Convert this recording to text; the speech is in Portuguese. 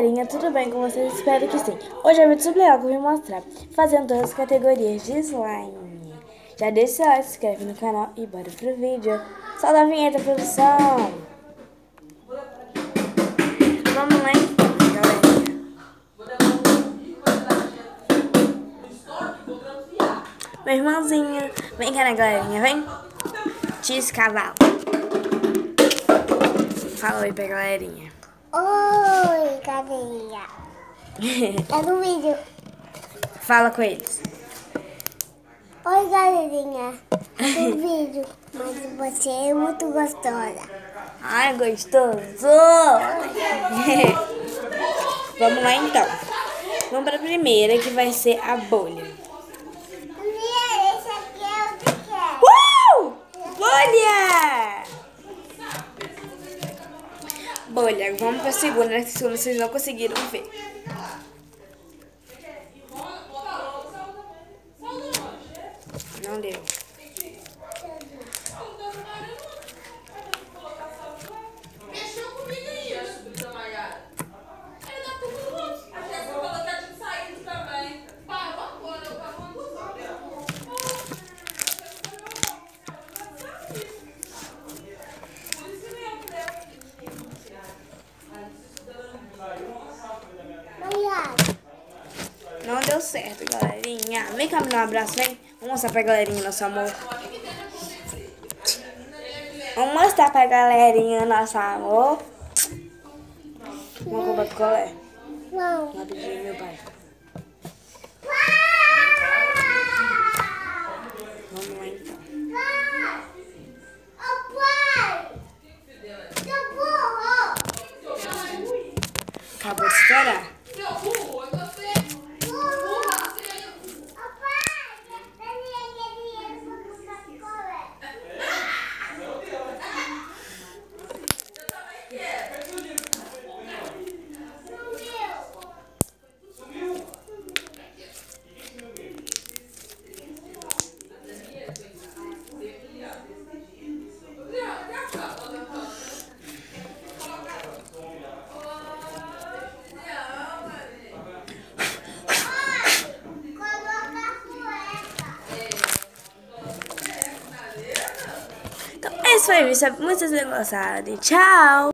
galerinha, tudo bem com vocês? Espero que sim. Hoje é um vídeo super legal que eu vim mostrar, fazendo todas as categorias de slime. Já deixa seu like, se inscreve no canal e bora pro vídeo. Solta a vinheta, produção! Vamos lá então, galerinha. Meu irmãozinho, vem cá, né, galerinha, vem. Tis cavalo. Fala oi pra galerinha. Oi, galerinha. É no vídeo. Fala com eles. Oi, galerinha. É no vídeo. Mas você é muito gostosa. Ai, gostoso! Vamos lá então. Vamos para a primeira, que vai ser a bolha. Esse aqui é o que quer. Bolha! Bolha, vamos para a segunda, né? Se vocês não conseguiram ver. Não deu. Mexeu comigo aí, a Mayara. Ele dá tudo no rosto. A Jéssica falou que ela tinha saído também. Parou agora, eu tava falando dos outros. Por isso mesmo, Mayara. Não deu certo, galerinha. Vem cá me dar um abraço, vem. Vamos mostrar pra galerinha nosso amor. Vamos mostrar pra galerinha nosso amor. Vamos comprar picolé. Não. Lá pedir meu pai. Vamos lá então. Acabou de estourar. seu burro, você. Então, esse foi o vídeo. Espero muito que vocês tenham gostado. E tchau!